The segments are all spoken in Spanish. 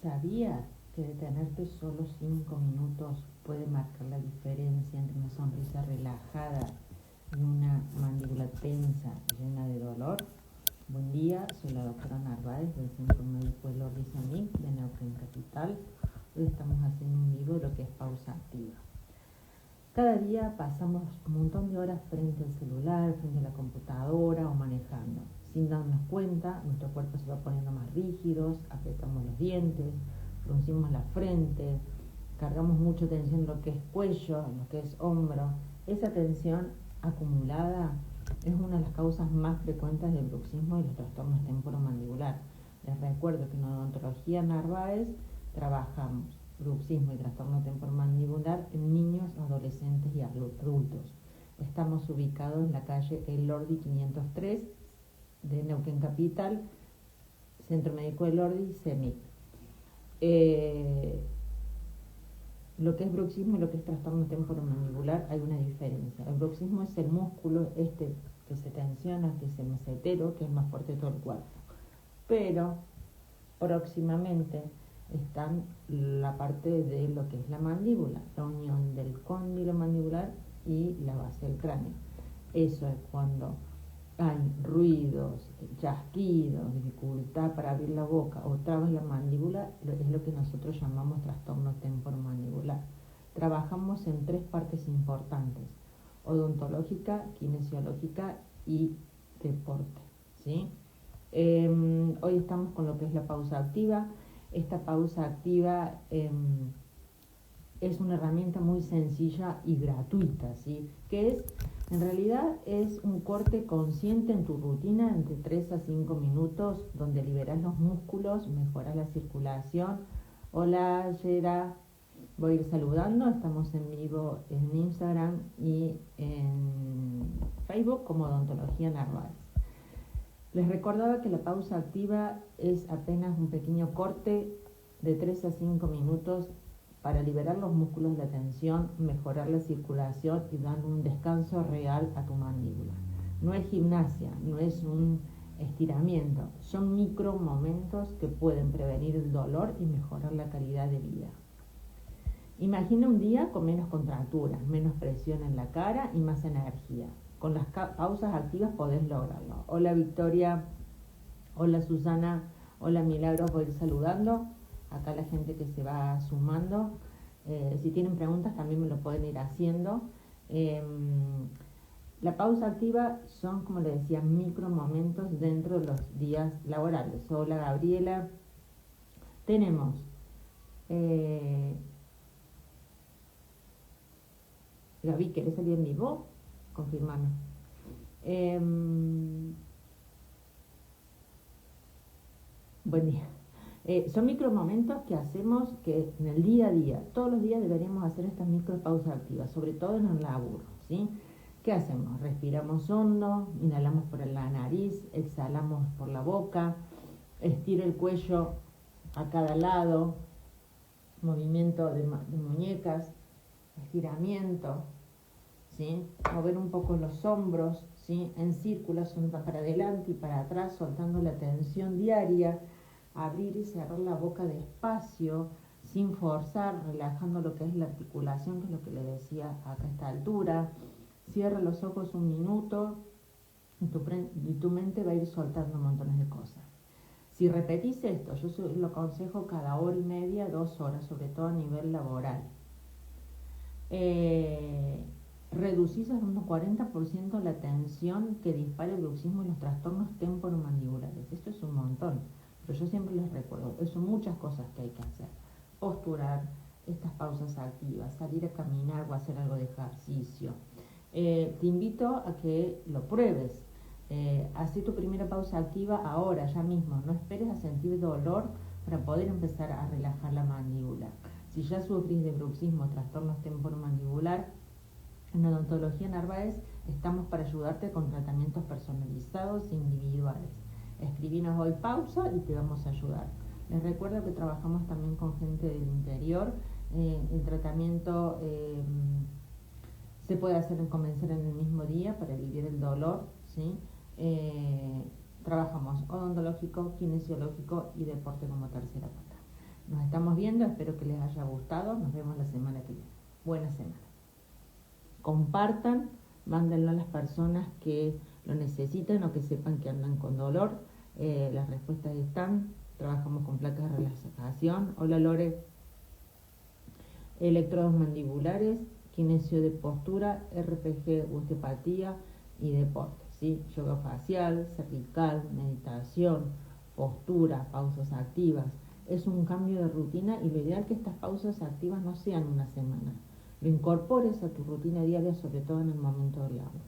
¿Sabías que detenerte solo 5 minutos puede marcar la diferencia entre una sonrisa relajada y una mandíbula tensa llena de dolor? Buen día, soy la doctora Narváez del Centro Médico Elordi Semic de Neuquén Capital. Hoy estamos haciendo un vivo de lo que es pausa activa. Cada día pasamos un montón de horas frente al celular, frente a la computadora o manejando. Sin darnos cuenta, nuestro cuerpo se va poniendo más rígidos, apretamos los dientes, fruncimos la frente, cargamos mucha tensión en lo que es cuello, en lo que es hombro. Esa tensión acumulada es una de las causas más frecuentes del bruxismo y los trastornos temporomandibular. Les recuerdo que en odontología Narváez trabajamos bruxismo y trastorno temporomandibular en niños, adolescentes y adultos. Estamos ubicados en la calle Elordi 503 de Neuquén Capital, Centro Médico Elordi, CEMIC. Lo que es bruxismo y lo que es trastorno temporomandibular hay una diferencia. El bruxismo es el músculo que se tensiona, que es el mesetero, que es más fuerte de todo el cuerpo. Pero próximamente está la parte de lo que es la mandíbula, la unión del cóndilo mandibular y la base del cráneo. Eso es cuando hay ruidos, chasquidos, dificultad para abrir la boca o trabas la mandíbula, es lo que nosotros llamamos trastorno temporomandibular. Trabajamos en 3 partes importantes: odontológica, kinesiológica y deporte, ¿sí? Hoy estamos con lo que es la pausa activa. Esta pausa activa es una herramienta muy sencilla y gratuita, ¿sí? En realidad es un corte consciente en tu rutina entre 3 a 5 minutos donde liberas los músculos, mejoras la circulación. Hola, Yera, voy a ir saludando. Estamos en vivo en Instagram y en Facebook como Odontología Narváez. Les recordaba que la pausa activa es apenas un pequeño corte de 3 a 5 minutos para liberar los músculos de la tensión, mejorar la circulación y dar un descanso real a tu mandíbula. No es gimnasia, no es un estiramiento, son micro momentos que pueden prevenir el dolor y mejorar la calidad de vida. Imagina un día con menos contracturas, menos presión en la cara y más energía. Con las pausas activas podés lograrlo. Hola Victoria, hola Susana, hola Milagros, voy a ir saludando. Acá la gente que se va sumando. Si tienen preguntas también me lo pueden ir haciendo. La pausa activa son, como les decía, micro momentos dentro de los días laborales. Hola Gabriela. Tenemos Gaby, ¿querés salir en vivo? Confirmame. Buen día. Son micro momentos que hacemos que en el día a día, todos los días deberíamos hacer estas micro pausas activas, sobre todo en el laburo, ¿sí? ¿Qué hacemos? Respiramos hondo, inhalamos por la nariz, exhalamos por la boca, estira el cuello a cada lado, movimiento de muñecas, estiramiento, ¿sí? Mover un poco los hombros, ¿sí? En círculos, para adelante y para atrás, soltando la tensión diaria. Abrir y cerrar la boca despacio, sin forzar, relajando lo que es la articulación, que es lo que le decía acá a esta altura. Cierra los ojos un minuto y tu mente va a ir soltando montones de cosas. Si repetís esto, yo lo aconsejo cada hora y media, 2 horas, sobre todo a nivel laboral. Reducís hasta un 40% la tensión que dispara el bruxismo y los trastornos temporomandibulares. Esto es un montón. Pero yo siempre les recuerdo, son muchas cosas que hay que hacer. Posturar, estas pausas activas, salir a caminar o hacer algo de ejercicio. Te invito a que lo pruebes. Haz tu primera pausa activa ahora, ya mismo. No esperes a sentir dolor para poder empezar a relajar la mandíbula. Si ya sufrís de bruxismo, trastornos temporomandibular, en Odontología Narváez estamos para ayudarte con tratamientos personalizados e individuales. Escribinos hoy pausa y te vamos a ayudar. Les recuerdo que trabajamos también con gente del interior. El tratamiento se puede comenzar en el mismo día para aliviar el dolor, ¿sí? Trabajamos odontológico, kinesiológico y deporte como tercera pata. Nos estamos viendo, espero que les haya gustado. Nos vemos la semana que viene. Buena semana. Compartan, mándenlo a las personas que lo necesitan o que sepan que andan con dolor. Las respuestas están. Trabajamos con placas de relajación. Hola Lore. Electrodos mandibulares, kinesio de postura, RPG, osteopatía y deporte, ¿sí? Yoga facial, cervical, meditación, postura, pausas activas. Es un cambio de rutina y lo ideal es que estas pausas activas no sean una semana. Lo incorpores a tu rutina diaria, sobre todo en el momento del laburo.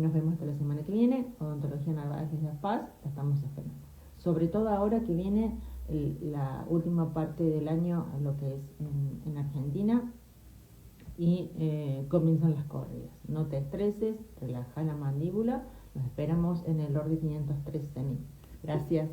Nos vemos hasta la semana que viene. Odontología Narváez de La Paz, la estamos esperando. Sobre todo ahora que viene la última parte del año, lo que es en Argentina, y comienzan las corridas. No te estreses, relaja la mandíbula. Nos esperamos en el Ordi 503 CENI. Gracias.